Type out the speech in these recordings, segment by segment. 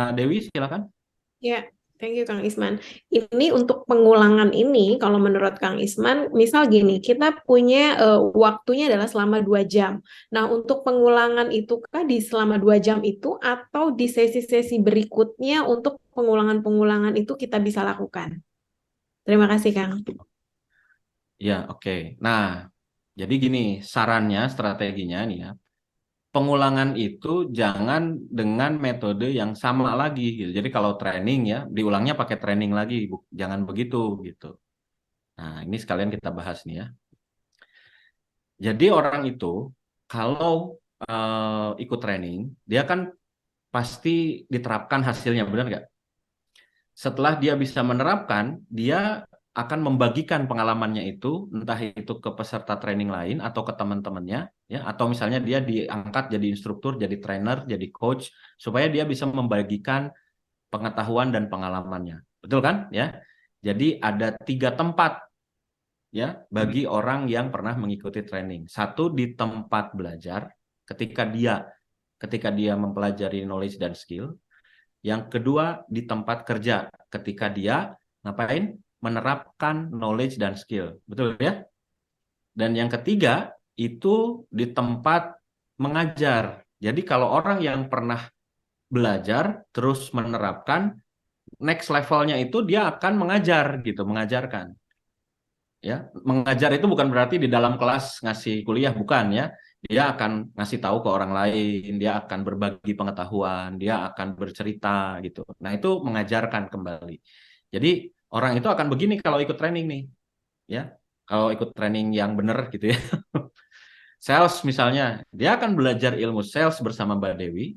Mbak Dewi, silakan. Ya, thank you Kang Isman. Ini untuk pengulangan ini, kalau menurut Kang Isman, misal gini, kita punya waktunya adalah selama 2 jam. Nah, untuk pengulangan itu kah di selama 2 jam itu, atau di sesi-sesi berikutnya untuk pengulangan-pengulangan itu kita bisa lakukan? Terima kasih, Kang. Ya, oke. Nah, jadi gini, sarannya, strateginya nih ya. Pengulangan itu jangan dengan metode yang sama lagi gitu. Jadi kalau training ya, diulangnya pakai training lagi, jangan begitu gitu. Nah, ini sekalian kita bahas nih ya. Jadi orang itu kalau ikut training, dia kan pasti diterapkan hasilnya, benar nggak? Setelah dia bisa menerapkan, dia akan membagikan pengalamannya itu, entah itu ke peserta training lain atau ke teman-temannya, ya, atau misalnya dia diangkat jadi instruktur, jadi trainer, jadi coach, supaya dia bisa membagikan pengetahuan dan pengalamannya. Betul kan? Ya. Jadi ada 3 tempat ya bagi orang yang pernah mengikuti training. Satu di tempat belajar, ketika dia mempelajari knowledge dan skill. Yang kedua di tempat kerja, ketika dia ngapain? Menerapkan knowledge dan skill. Betul ya? Dan yang ketiga itu di tempat mengajar. Jadi kalau orang yang pernah belajar terus menerapkan, next levelnya itu dia akan mengajar gitu, mengajarkan. Ya, mengajar itu bukan berarti di dalam kelas ngasih kuliah, bukan ya. Dia akan ngasih tahu ke orang lain, dia akan berbagi pengetahuan, dia akan bercerita gitu. Nah, itu mengajarkan kembali. Jadi orang itu akan begini kalau ikut training nih, ya. Kalau ikut training yang benar gitu ya. Sales misalnya, dia akan belajar ilmu sales bersama Mbak Dewi,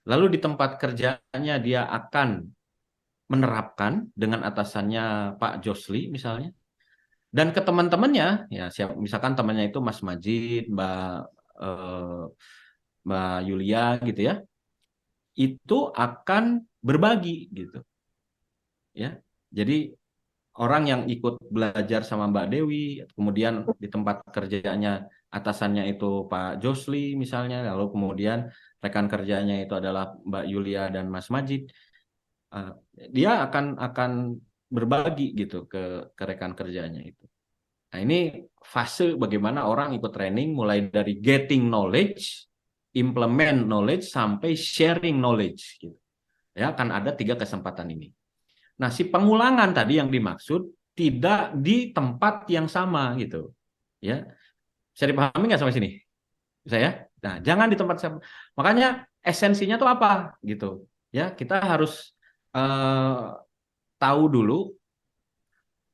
lalu di tempat kerjanya dia akan menerapkan dengan atasannya Pak Josli misalnya. Dan ke teman-temannya, ya misalkan temannya itu Mas Majid, eh, Mbak Yulia gitu ya, itu akan berbagi gitu, ya. Jadi orang yang ikut belajar sama Mbak Dewi, kemudian di tempat kerjanya atasannya itu Pak Josli misalnya, lalu kemudian rekan kerjanya itu adalah Mbak Yulia dan Mas Majid, eh, dia akan berbagi gitu ke rekan kerjanya itu. Nah, ini fase bagaimana orang ikut training mulai dari getting knowledge, implement knowledge, sampai sharing knowledge. Gitu. Ya, akan ada 3 kesempatan ini. Nah, si pengulangan tadi yang dimaksud tidak di tempat yang sama gitu. Ya, bisa dipahami nggak sampai sini? Bisa ya? Nah, jangan di tempat sama. Makanya esensinya tuh apa gitu. Ya, kita harus eh, tahu dulu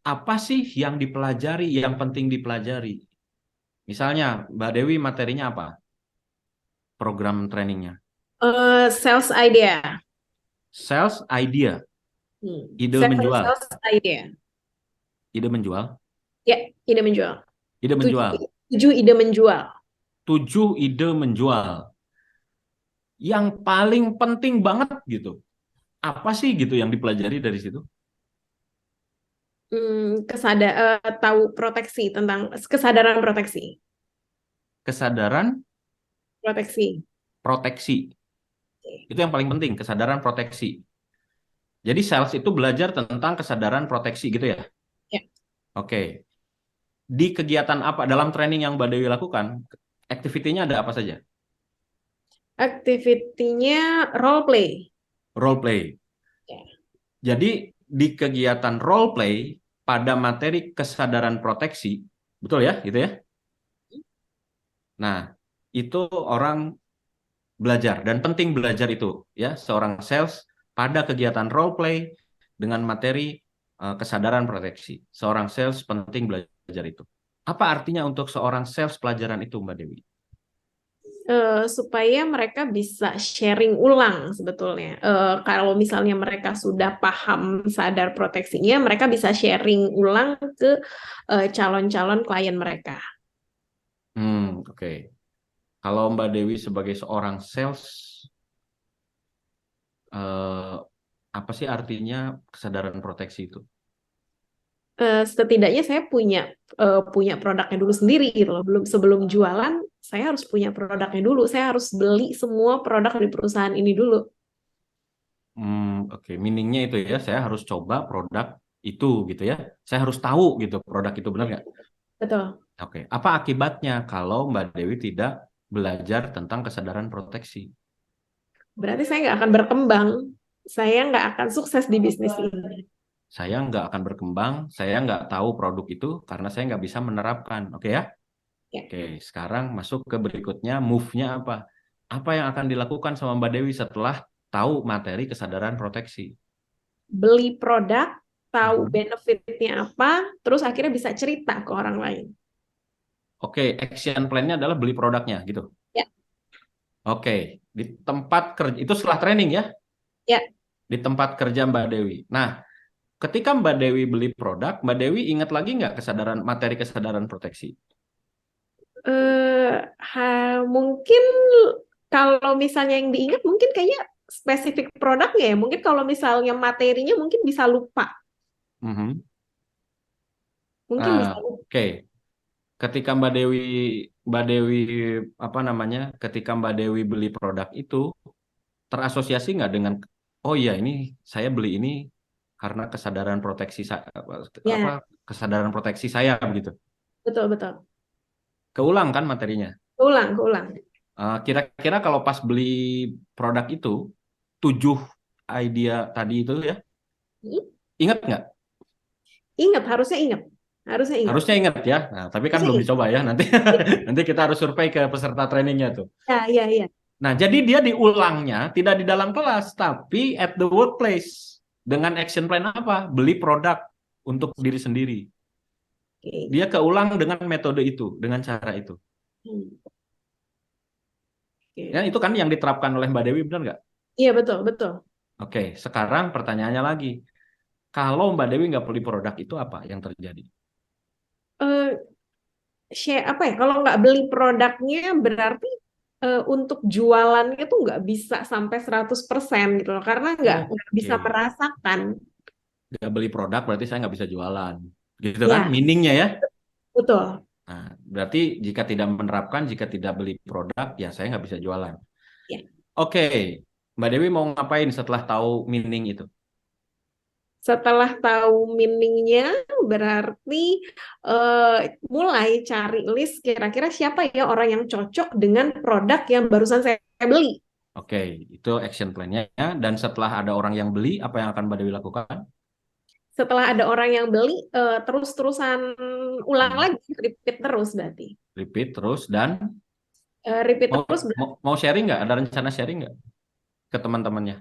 apa sih yang dipelajari, yang penting dipelajari. Misalnya, Mbak Dewi materinya apa? Program trainingnya. Sales idea. Sales idea, ide menjual. Sales idea. Ide menjual. Ya, ide menjual. Ide Tujuh, menjual. 7 ide menjual. 7 ide menjual. Yang paling penting banget gitu. Apa sih gitu yang dipelajari dari situ? Tahu proteksi, tentang kesadaran proteksi. Kesadaran Proteksi. proteksi. Itu yang paling penting, kesadaran proteksi. Jadi sales itu belajar tentang kesadaran proteksi gitu ya. Ya. Oke. Di kegiatan apa dalam training yang Mbak Dewi lakukan, activity-nya ada apa saja? Activity-nya role play. Role play. Ya. Jadi di kegiatan role play pada materi kesadaran proteksi, betul ya, gitu ya. Nah, itu orang belajar dan penting belajar itu ya, seorang sales pada kegiatan role play dengan materi kesadaran proteksi. Seorang sales penting belajar itu. Apa artinya untuk seorang sales pelajaran itu, Mbak Dewi? Supaya mereka bisa sharing ulang sebetulnya. Kalau misalnya mereka sudah paham sadar proteksinya, mereka bisa sharing ulang ke calon-calon klien mereka. Oke. Kalau Mbak Dewi sebagai seorang sales, eh, apa sih artinya kesadaran proteksi itu? Setidaknya saya punya produknya dulu sendiri gitu loh. Sebelum jualan, saya harus punya produknya dulu. Saya harus beli semua produk di perusahaan ini dulu. Oke. Meaningnya itu ya, saya harus coba produk itu gitu ya. Saya harus tahu gitu produk itu, benar nggak? Betul. Oke. Apa akibatnya kalau Mbak Dewi tidak belajar tentang kesadaran proteksi? Berarti saya nggak akan berkembang. Saya nggak akan sukses di bisnis ini. Saya nggak akan berkembang, saya nggak tahu produk itu karena saya nggak bisa menerapkan. Oke ya? Ya. Oke, sekarang masuk ke berikutnya, move-nya apa? Apa yang akan dilakukan sama Mbak Dewi setelah tahu materi kesadaran proteksi? Beli produk, tahu Mhm. benefitnya apa, terus akhirnya bisa cerita ke orang lain. Oke, action plan-nya adalah beli produknya gitu. Ya, Oke, di tempat kerja, itu setelah training ya, ya. di tempat kerja Mbak Dewi. Nah, ketika Mbak Dewi beli produk, Mbak Dewi ingat lagi nggak materi kesadaran proteksi? Eh, mungkin kalau misalnya yang diingat mungkin kayaknya spesifik produknya ya. Mungkin kalau misalnya materinya mungkin bisa lupa. Mhm. Mungkin bisa Ah, lupa. oke. Ketika Mbak Dewi apa namanya? Ketika Mbak Dewi beli produk itu, terasosiasi nggak dengan, oh iya ini saya beli ini karena kesadaran proteksi apa Ya, kesadaran proteksi saya begitu. betul, betul. Keulang kan materinya. Ulang, ulang. Kira-kira kalau pas beli produk itu 7 idea tadi itu ya, ingat nggak? Ingat, harusnya ingat. Harusnya ingat. Harusnya ingat ya. Nah, tapi kan Harusnya belum ingat. dicoba ya. Nanti nanti kita harus survei ke peserta trainingnya tuh. Ya, ya, ya. Nah, jadi dia diulangnya tidak di dalam kelas, tapi at the workplace. Dengan action plan apa? Beli produk untuk diri sendiri. Oke. Dia keulang dengan metode itu, dengan cara itu. Hmm, Ya, oke. itu kan yang diterapkan oleh Mbak Dewi, benar nggak? Iya, betul, betul. Oke, sekarang pertanyaannya lagi. Kalau Mbak Dewi nggak beli produk itu apa yang terjadi? Eh, apa ya? Kalau nggak beli produknya berarti untuk jualannya tuh nggak bisa sampai 100% gitu loh. Karena nggak bisa Oke, merasakan. nggak beli produk berarti saya nggak bisa jualan. Gitu kan, Ya, meaningnya ya. betul. Nah, berarti jika tidak menerapkan, jika tidak beli produk, ya saya nggak bisa jualan. Ya. Oke, Mbak Dewi mau ngapain setelah tahu meaning itu? Setelah tahu meaningnya, berarti eh, mulai cari list kira-kira siapa ya orang yang cocok dengan produk yang barusan saya beli. Oke, itu action plan-nya. Dan setelah ada orang yang beli, apa yang akan Mbak Dewi lakukan? Setelah ada orang yang beli, terus-terusan ulang Hmm, lagi, repeat terus berarti. repeat terus dan Repeat mau terus. mau sharing nggak? Ada rencana sharing nggak ke teman-temannya?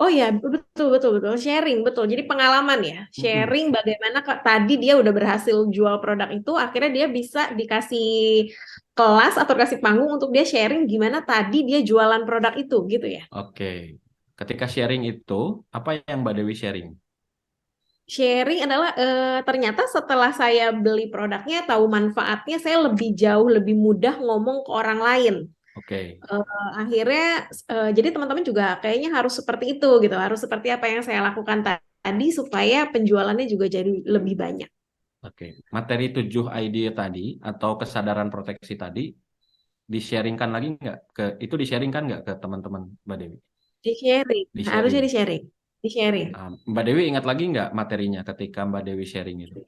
Oh ya, betul, betul, betul. Sharing, betul. Jadi pengalaman ya. Mm-mm. Sharing bagaimana tadi dia udah berhasil jual produk itu, akhirnya dia bisa dikasih kelas atau kasih panggung untuk dia sharing gimana tadi dia jualan produk itu, gitu ya. Oke, ketika sharing itu, apa yang Mbak Dewi sharing? Sharing adalah ternyata setelah saya beli produknya, tahu manfaatnya, saya lebih jauh, lebih mudah ngomong ke orang lain. Oke, Akhirnya jadi teman-teman juga kayaknya harus seperti itu gitu, harus seperti apa yang saya lakukan tadi supaya penjualannya juga jadi lebih banyak. oke. Materi 7 ide tadi atau kesadaran proteksi tadi di-sharingkan lagi nggak itu di-sharingkan nggak ke teman-teman Mbak Dewi? Di sharing, harusnya Di-sharing. di sharing, di sharing. Mbak Dewi ingat lagi nggak materinya ketika Mbak Dewi sharing itu?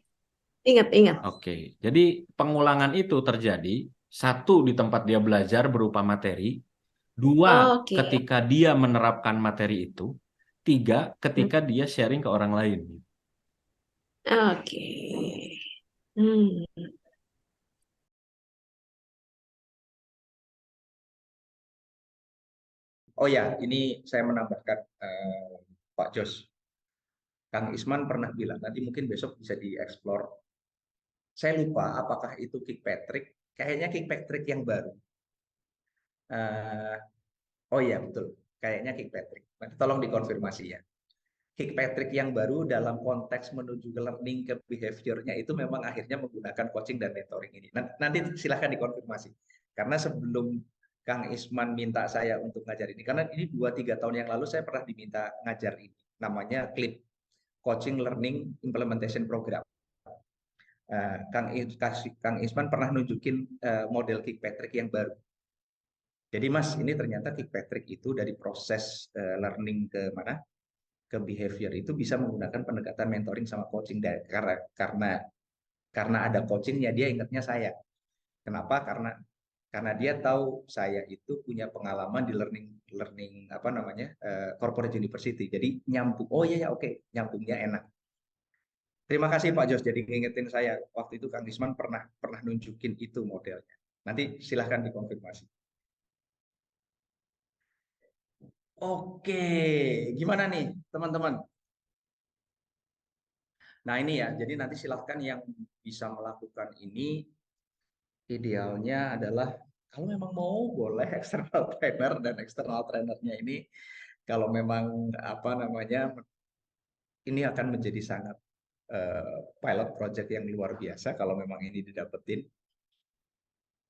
Ingat, ingat. Oke, jadi pengulangan itu terjadi satu di tempat dia belajar berupa materi, dua Oke, ketika dia menerapkan materi itu, tiga Hmm, ketika dia sharing ke orang lain. oke. Hmm. Oh ya, ini saya menambahkan Pak Jos. Kang Isman pernah bilang, nanti mungkin besok bisa dieksplor. Saya lupa apakah itu Kick Patrick. Kayaknya Kick Patrick yang baru. Eh, oh iya, betul. Kayaknya Kick Patrick. Nanti tolong dikonfirmasi ya. Kick Patrick yang baru dalam konteks menuju ke learning ke behavior-nya itu memang akhirnya menggunakan coaching dan mentoring ini. Nanti silahkan dikonfirmasi. Karena sebelum Kang Isman minta saya untuk ngajar ini, karena ini 2-3 tahun yang lalu saya pernah diminta ngajar ini. Namanya CLIP, Coaching Learning Implementation Program. Kang Isman pernah nunjukin model Kick Patrick yang baru. Jadi Mas, ini ternyata Kirkpatrick itu dari proses learning ke mana? Ke behavior itu bisa menggunakan pendekatan mentoring sama coaching karena ada coachingnya dia ingatnya saya. Kenapa? Karena dia tahu saya itu punya pengalaman di learning learning apa namanya corporate university. Jadi nyambung. Oh iya ya oke, nyambungnya enak. Terima kasih Pak Jos. Jadi ngingetin saya waktu itu Kang Isman pernah nunjukin itu modelnya. Nanti silahkan dikonfirmasi. Oke, gimana nih teman-teman? Nah ini ya, jadi nanti silahkan yang bisa melakukan ini idealnya adalah kalau memang mau boleh external trainer dan external trainernya ini kalau memang apa namanya ini akan menjadi sangat pilot project yang luar biasa kalau memang ini didapetin.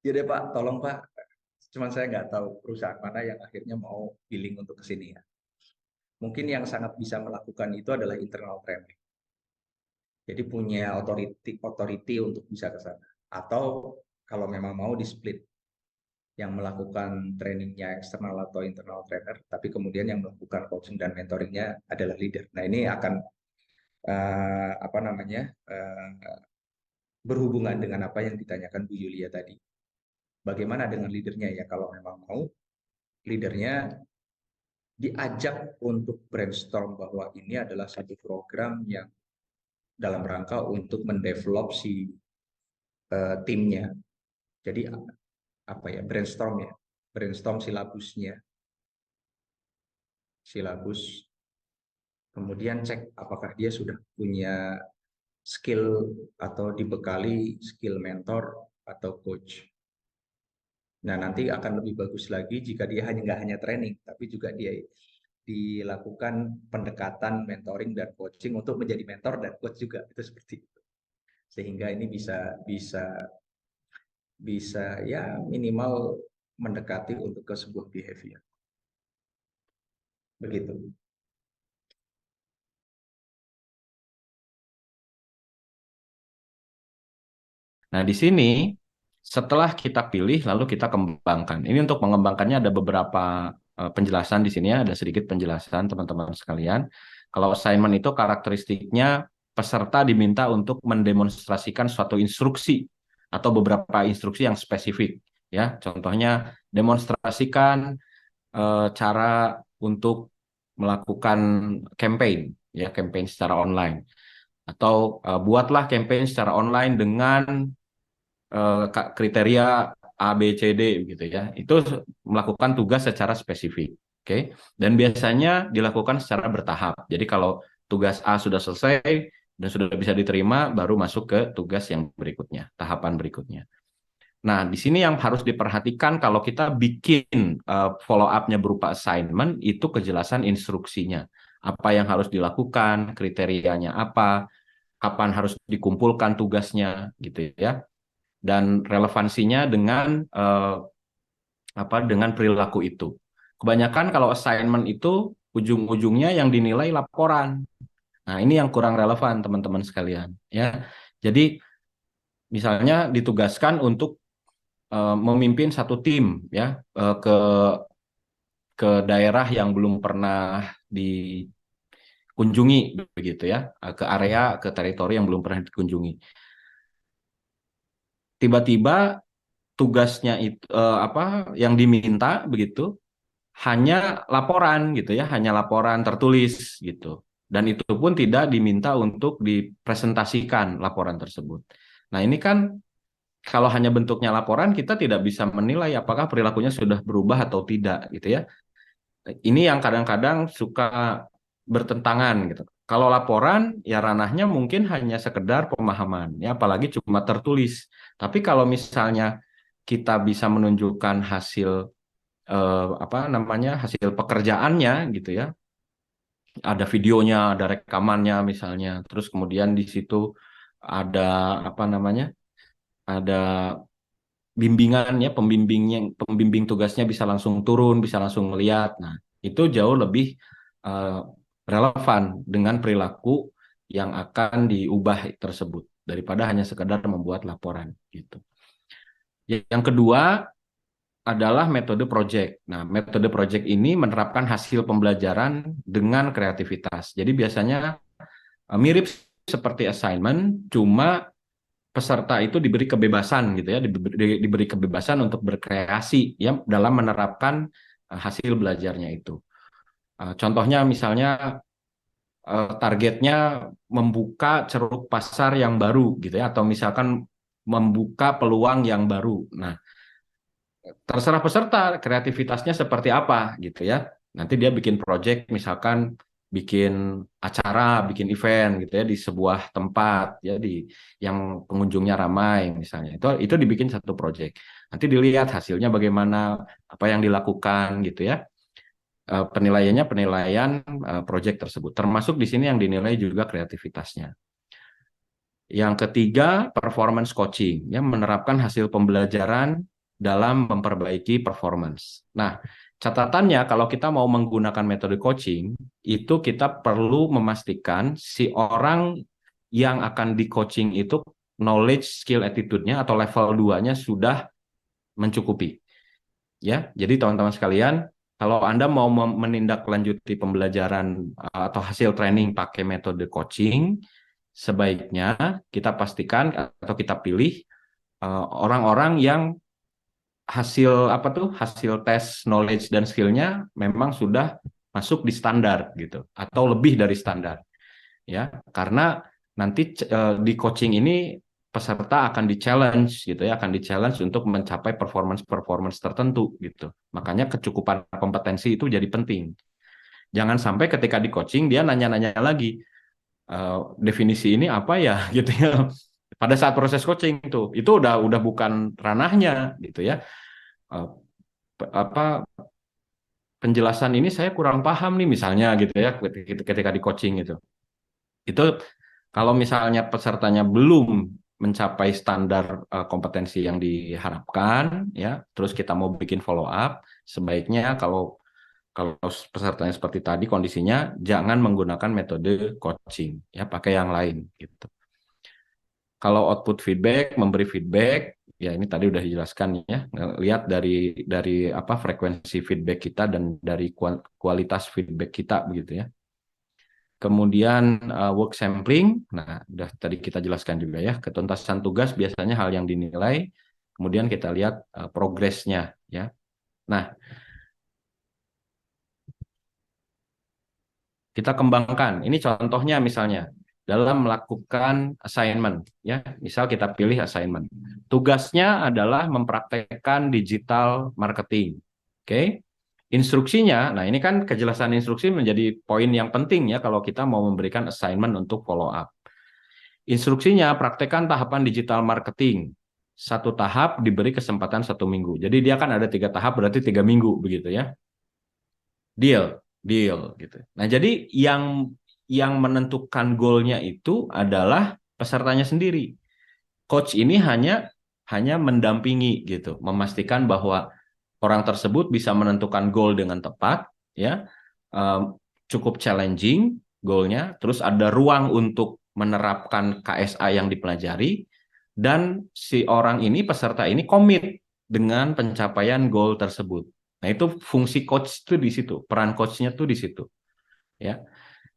Ya deh Pak, tolong Pak. Cuman saya nggak tahu perusahaan mana yang akhirnya mau billing untuk kesini ya. Mungkin yang sangat bisa melakukan itu adalah internal trainer. Jadi punya authority untuk bisa ke sana. Atau kalau memang mau di split yang melakukan trainingnya eksternal atau internal trainer, tapi kemudian yang melakukan coaching dan mentoringnya adalah leader. Nah ini akan apa namanya berhubungan dengan apa yang ditanyakan Bu Yulia tadi. Bagaimana dengan leadernya ya? Kalau memang mau leadernya diajak untuk brainstorm bahwa ini adalah satu program yang dalam rangka untuk mendevelop si timnya. Jadi apa ya brainstorm silabus, kemudian cek apakah dia sudah punya skill atau dibekali skill mentor atau coach. Nah nanti akan lebih bagus lagi jika dia nggak hanya training, tapi juga dia dilakukan pendekatan mentoring dan coaching untuk menjadi mentor dan coach juga itu seperti itu. Sehingga ini bisa ya minimal mendekati untuk ke sebuah behavior. Begitu. Nah, di sini setelah kita pilih lalu kita kembangkan. Ini untuk mengembangkannya ada beberapa penjelasan di sini ya, ada sedikit penjelasan teman-teman sekalian. Kalau assignment itu karakteristiknya peserta diminta untuk mendemonstrasikan suatu instruksi atau beberapa instruksi yang spesifik ya. Contohnya demonstrasikan cara untuk melakukan campaign ya, campaign secara online atau buatlah campaign secara online dengan kriteria A, B, C, D gitu ya. Itu melakukan tugas secara spesifik. Oke. Dan biasanya dilakukan secara bertahap. Jadi kalau tugas A sudah selesai dan sudah bisa diterima, baru masuk ke tugas yang berikutnya, tahapan berikutnya. Nah, di sini yang harus diperhatikan kalau kita bikin follow up-nya berupa assignment, itu kejelasan instruksinya. Apa yang harus dilakukan, kriterianya apa, kapan harus dikumpulkan tugasnya gitu ya. Dan relevansinya dengan dengan perilaku itu. Kebanyakan kalau assignment itu ujung-ujungnya yang dinilai laporan. Nah, ini yang kurang relevan teman-teman sekalian ya. Jadi misalnya ditugaskan untuk memimpin satu tim ya ke daerah yang belum pernah dikunjungi begitu ya, ke area, ke teritori yang belum pernah dikunjungi. Tiba-tiba tugasnya itu yang diminta begitu hanya laporan gitu ya, hanya laporan tertulis gitu. Dan itu pun tidak diminta untuk dipresentasikan laporan tersebut. Nah, ini kan kalau hanya bentuknya laporan kita tidak bisa menilai apakah perilakunya sudah berubah atau tidak gitu ya. Ini yang kadang-kadang suka bertentangan gitu. Kalau laporan ya ranahnya mungkin hanya sekedar pemahaman ya, apalagi cuma tertulis. Tapi kalau misalnya kita bisa menunjukkan hasil hasil pekerjaannya gitu ya, ada videonya, ada rekamannya misalnya, terus kemudian di situ ada ada bimbingan ya, pembimbing tugasnya bisa langsung turun, bisa langsung melihat. Nah, itu jauh lebih relevan dengan perilaku yang akan diubah tersebut daripada hanya sekedar membuat laporan gitu. Yang kedua, adalah metode project. Nah, metode project ini menerapkan hasil pembelajaran dengan kreativitas. Jadi biasanya mirip seperti assignment, cuma peserta itu diberi kebebasan gitu ya, diberi kebebasan untuk berkreasi ya dalam menerapkan hasil belajarnya itu. Contohnya misalnya targetnya membuka ceruk pasar yang baru gitu ya, atau misalkan membuka peluang yang baru. Nah, terserah peserta kreativitasnya seperti apa gitu ya. Nanti dia bikin project misalkan bikin acara, bikin event gitu ya di sebuah tempat ya di yang pengunjungnya ramai misalnya. Itu dibikin satu project. Nanti dilihat hasilnya bagaimana, apa yang dilakukan gitu ya. Penilaiannya penilaian project tersebut. Termasuk di sini yang dinilai juga kreativitasnya. Yang ketiga, performance coaching, yang menerapkan hasil pembelajaran dalam memperbaiki performance. Nah, catatannya kalau kita mau menggunakan metode coaching, itu kita perlu memastikan si orang yang akan di-coaching itu knowledge, skill, attitude-nya atau level 2-nya sudah mencukupi. Ya, jadi teman-teman sekalian, kalau Anda mau menindaklanjuti pembelajaran atau hasil training pakai metode coaching, sebaiknya kita pastikan atau kita pilih orang-orang yang hasil tes knowledge dan skill-nya memang sudah masuk di standar gitu atau lebih dari standar ya, karena nanti di coaching ini peserta akan di-challenge gitu ya, akan di-challenge untuk mencapai performance tertentu gitu. Makanya kecukupan kompetensi itu jadi penting. Jangan sampai ketika di coaching dia nanya-nanya lagi, definisi ini apa ya gitu ya. Pada saat proses coaching itu udah bukan ranahnya gitu ya. Apa penjelasan ini saya kurang paham nih misalnya gitu ya ketika di coaching itu. Itu kalau misalnya pesertanya belum mencapai standar kompetensi yang diharapkan ya, terus kita mau bikin follow up, sebaiknya kalau pesertanya seperti tadi kondisinya jangan menggunakan metode coaching ya, pakai yang lain gitu. Kalau output feedback, memberi feedback, ya ini tadi udah dijelaskan ya, lihat dari apa frekuensi feedback kita dan dari kualitas feedback kita begitu ya. Kemudian work sampling, nah udah tadi kita jelaskan juga ya, ketuntasan tugas biasanya hal yang dinilai, kemudian kita lihat progresnya ya. Nah, kita kembangkan, ini contohnya misalnya, dalam melakukan assignment ya, misal kita pilih assignment, tugasnya adalah mempraktekkan digital marketing, oke? Instruksinya, nah ini kan kejelasan instruksi menjadi poin yang penting ya kalau kita mau memberikan assignment untuk follow up. Instruksinya praktekkan tahapan digital marketing, satu tahap diberi kesempatan 1 minggu, jadi dia kan ada 3 tahap berarti 3 minggu begitu ya, deal gitu. Nah jadi yang menentukan goalnya itu adalah pesertanya sendiri. Coach ini hanya mendampingi gitu, memastikan bahwa orang tersebut bisa menentukan goal dengan tepat, ya, cukup challenging goalnya, terus ada ruang untuk menerapkan KSA yang dipelajari, dan si orang ini, peserta ini komit dengan pencapaian goal tersebut. Nah itu fungsi coach itu di situ, peran coachnya tuh di situ, ya.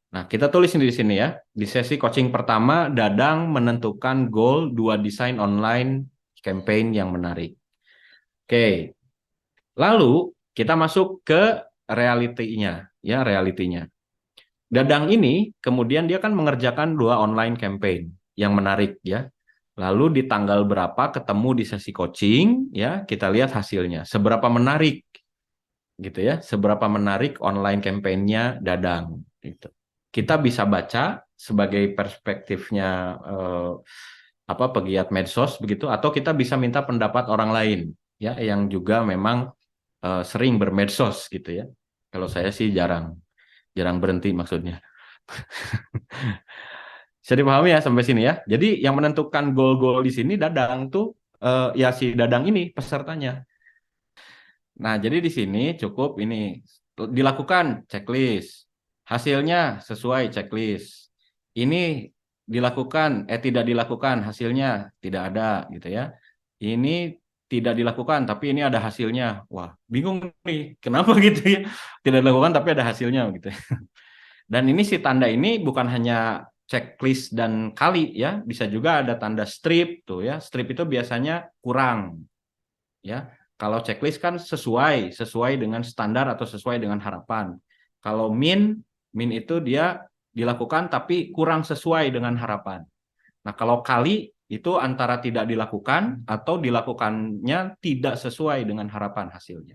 Nah, kita tulis di sini ya. Di sesi coaching pertama, Dadang menentukan goal 2 desain online campaign yang menarik. Oke. Lalu kita masuk ke realitinya, ya, realitinya. Dadang ini kemudian dia kan mengerjakan 2 online campaign yang menarik ya. Lalu di tanggal berapa ketemu di sesi coaching ya, kita lihat hasilnya. Seberapa menarik gitu ya, seberapa menarik online campaign-nya Dadang gitu. Kita bisa baca sebagai perspektifnya pegiat medsos begitu, atau kita bisa minta pendapat orang lain ya yang juga memang sering bermedsos gitu ya. Kalau saya sih jarang berhenti maksudnya. Bisa dipahami ya sampai sini ya. Jadi yang menentukan goal-goal di sini Dadang tuh ya si Dadang ini pesertanya. Nah, jadi di sini cukup ini dilakukan checklist. Hasilnya sesuai checklist. Ini dilakukan, tidak dilakukan, hasilnya tidak ada gitu ya. Ini tidak dilakukan, tapi ini ada hasilnya. Wah, bingung nih, kenapa gitu ya? Tidak dilakukan, tapi ada hasilnya gitu. Dan ini si tanda ini bukan hanya checklist dan kali ya, bisa juga ada tanda strip tuh ya. Strip itu biasanya kurang ya. Kalau checklist kan sesuai dengan standar atau sesuai dengan harapan. Kalau min itu dia dilakukan tapi kurang sesuai dengan harapan. Nah, kalau kali itu antara tidak dilakukan atau dilakukannya tidak sesuai dengan harapan hasilnya.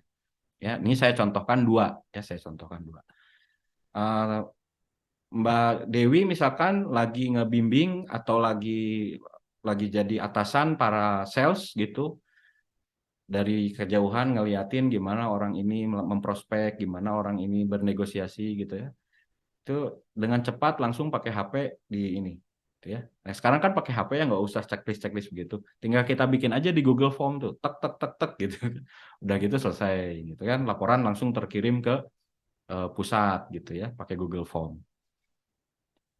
Ya, ini saya contohkan dua. Ya, saya contohkan dua. Mbak Dewi misalkan lagi ngebimbing atau lagi jadi atasan para sales gitu, dari kejauhan ngeliatin gimana orang ini memprospek, gimana orang ini bernegosiasi gitu ya. Itu dengan cepat langsung pakai HP di ini gitu ya. Nah, sekarang kan pakai HP ya, nggak usah checklist begitu. Tinggal kita bikin aja di Google Form tuh, tek tek tek tek gitu. Udah gitu selesai gitu kan. Laporan langsung terkirim ke pusat gitu ya, pakai Google Form.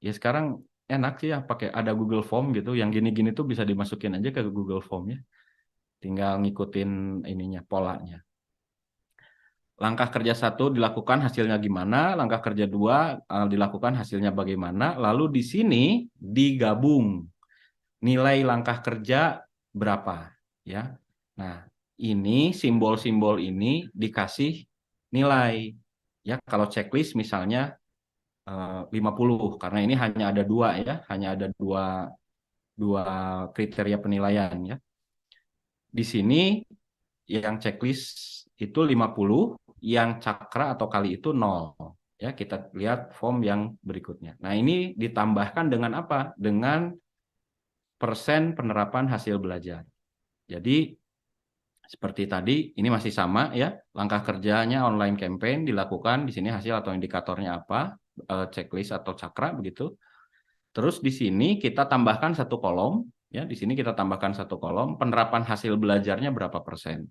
Ya sekarang enak sih ya pakai ada Google Form gitu, yang gini-gini tuh bisa dimasukin aja ke Google Form ya. Tinggal ngikutin ininya, polanya. Langkah kerja 1 dilakukan hasilnya gimana, langkah kerja 2 dilakukan hasilnya bagaimana, lalu di sini digabung nilai langkah kerja berapa ya. Nah, ini simbol-simbol ini dikasih nilai. Ya, kalau checklist misalnya 50 karena ini hanya ada 2 ya, hanya ada dua kriteria penilaian ya. Di sini yang checklist itu 50, yang cakra atau kali itu 0. Ya, kita lihat form yang berikutnya. Nah, ini ditambahkan dengan apa? Dengan persen penerapan hasil belajar. Jadi seperti tadi, ini masih sama ya. Langkah kerjanya online campaign dilakukan, di sini hasil atau indikatornya apa? Checklist atau cakra begitu. Terus di sini kita tambahkan satu kolom, ya. Di sini kita tambahkan satu kolom, penerapan hasil belajarnya berapa persen.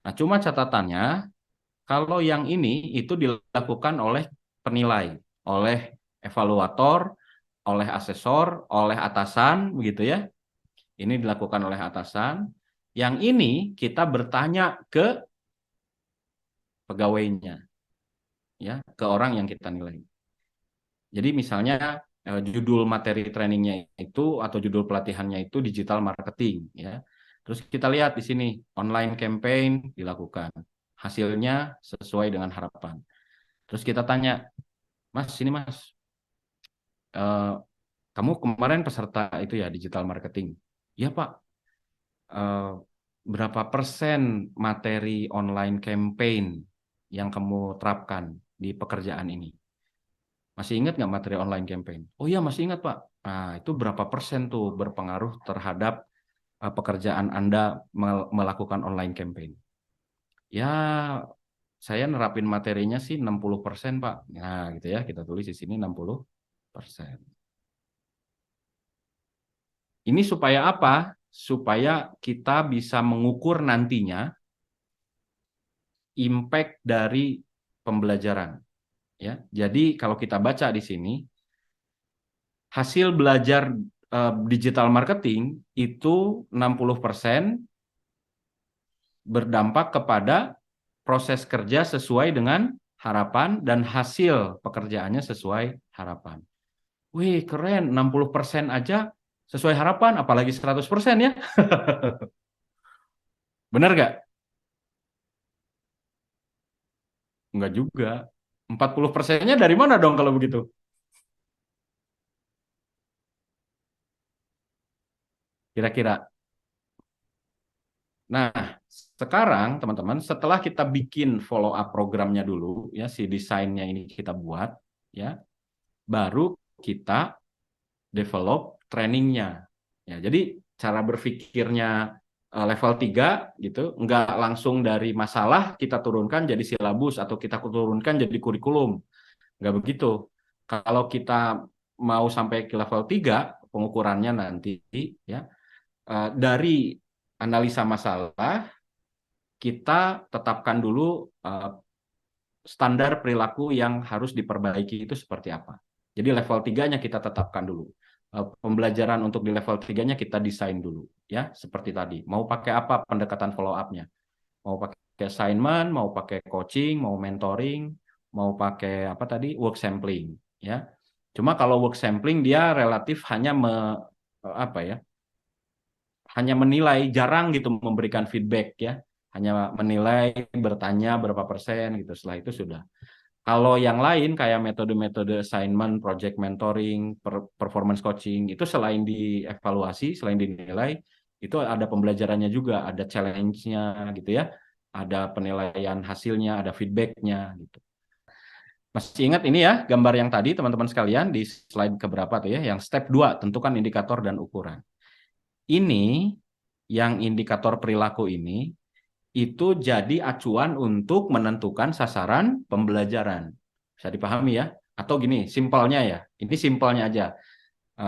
Nah, cuma catatannya, kalau yang ini itu dilakukan oleh penilai, oleh evaluator, oleh asesor, oleh atasan, begitu ya. Ini dilakukan oleh atasan. Yang ini kita bertanya ke pegawainya, ya, ke orang yang kita nilai. Jadi misalnya judul materi trainingnya itu atau judul pelatihannya itu digital marketing, ya. Terus kita lihat di sini online campaign dilakukan, hasilnya sesuai dengan harapan. Terus kita tanya, Mas, sini Mas, kamu kemarin peserta itu ya digital marketing? Ya Pak. Berapa persen materi online campaign yang kamu terapkan di pekerjaan ini? Masih ingat nggak materi online campaign? Oh iya masih ingat Pak. Nah itu berapa persen tuh berpengaruh terhadap pekerjaan Anda melakukan online campaign? Ya saya nerapin materinya sih 60% Pak. Nah gitu ya, kita tulis di sini 60%. Ini supaya apa? Supaya kita bisa mengukur nantinya impact dari pembelajaran. Ya, jadi kalau kita baca di sini, hasil belajar digital marketing itu 60% berdampak kepada proses kerja sesuai dengan harapan dan hasil pekerjaannya sesuai harapan. Wih, keren, 60% aja sesuai harapan, apalagi 100% ya. Benar nggak? Enggak juga. 40%-nya dari mana dong kalau begitu? Kira-kira. Nah, sekarang teman-teman, setelah kita bikin follow up programnya dulu, ya si desainnya ini kita buat, ya, baru kita develop trainingnya. Ya, jadi cara berpikirnya level 3 gitu, nggak langsung dari masalah kita turunkan jadi silabus atau kita turunkan jadi kurikulum. Nggak begitu. Kalau kita mau sampai ke level 3 pengukurannya nanti, ya, dari analisa masalah, kita tetapkan dulu standar perilaku yang harus diperbaiki itu seperti apa. Jadi level 3-nya kita tetapkan dulu. pembelajaran untuk di level 3-nya kita desain dulu ya, seperti tadi. Mau pakai apa pendekatan follow up-nya? Mau pakai assignment, mau pakai coaching, mau mentoring, mau pakai apa tadi? Work sampling ya. Cuma kalau work sampling dia relatif hanya apa ya? Hanya menilai, jarang gitu memberikan feedback ya. Hanya menilai, bertanya berapa persen gitu. Setelah itu sudah. Kalau yang lain kayak metode-metode assignment, project mentoring, performance coaching, itu selain dievaluasi, selain dinilai, itu ada pembelajarannya juga, ada challenge-nya gitu ya, ada penilaian hasilnya, ada feedback-nya gitu. Masih ingat ini ya, gambar yang tadi teman-teman sekalian di slide keberapa tuh ya, yang step 2, tentukan indikator dan ukuran. Ini, yang indikator perilaku ini, itu jadi acuan untuk menentukan sasaran pembelajaran. Bisa dipahami ya? Atau gini, simpelnya ya. Ini simpelnya aja.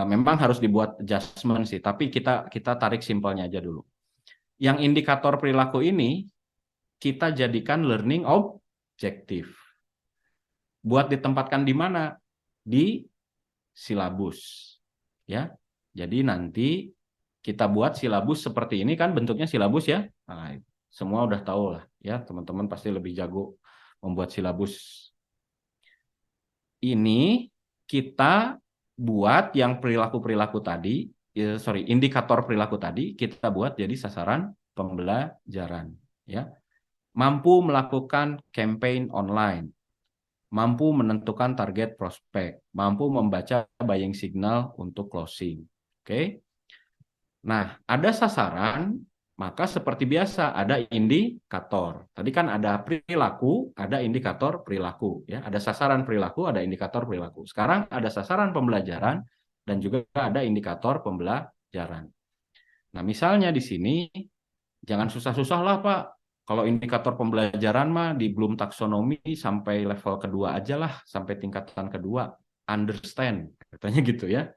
Memang harus dibuat adjustment sih, tapi kita tarik simpelnya aja dulu. Yang indikator perilaku ini kita jadikan learning objective. Buat ditempatkan di mana? Di silabus. Ya. Jadi nanti kita buat silabus seperti ini kan bentuknya silabus ya. Nah, semua udah tahu lah ya, teman-teman pasti lebih jago membuat silabus. Ini kita buat yang perilaku-perilaku tadi, indikator perilaku tadi kita buat jadi sasaran pembelajaran ya. Mampu melakukan campaign online, mampu menentukan target prospek, mampu membaca buying signal untuk closing. Oke. Nah, ada sasaran, maka seperti biasa ada indikator. Tadi kan ada perilaku, ada indikator perilaku, ya. Ada sasaran perilaku, ada indikator perilaku. Sekarang ada sasaran pembelajaran dan juga ada indikator pembelajaran. Nah, misalnya di sini jangan susah-susah lah, Pak. Kalau indikator pembelajaran mah di Bloom Taxonomy sampai level kedua aja lah, sampai tingkatan kedua. Understand, katanya gitu ya.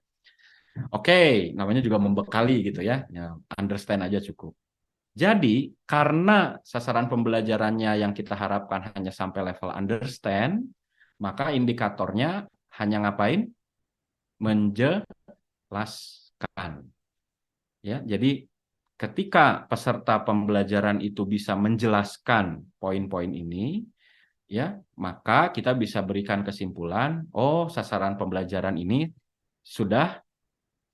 Oke, namanya juga membekali gitu ya. Ya, understand aja cukup. Jadi, karena sasaran pembelajarannya yang kita harapkan hanya sampai level understand, maka indikatornya hanya ngapain? Menjelaskan. Ya, jadi ketika peserta pembelajaran itu bisa menjelaskan poin-poin ini, ya, maka kita bisa berikan kesimpulan, oh, sasaran pembelajaran ini sudah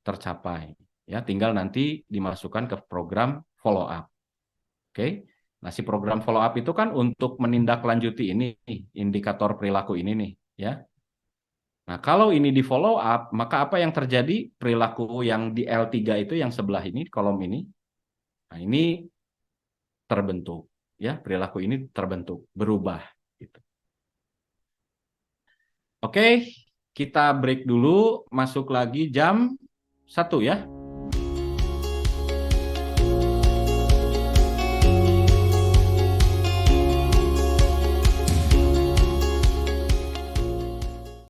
tercapai. Ya, tinggal nanti dimasukkan ke program follow up. Oke. Nah, si program follow up itu kan untuk menindaklanjuti ini indikator perilaku ini nih, ya. Nah, kalau ini di follow up, maka apa yang terjadi? Perilaku yang di L3 itu yang sebelah ini, kolom ini. Nah, ini terbentuk, ya. Perilaku ini terbentuk, berubah gitu. Oke, kita break dulu, masuk lagi jam 1 ya.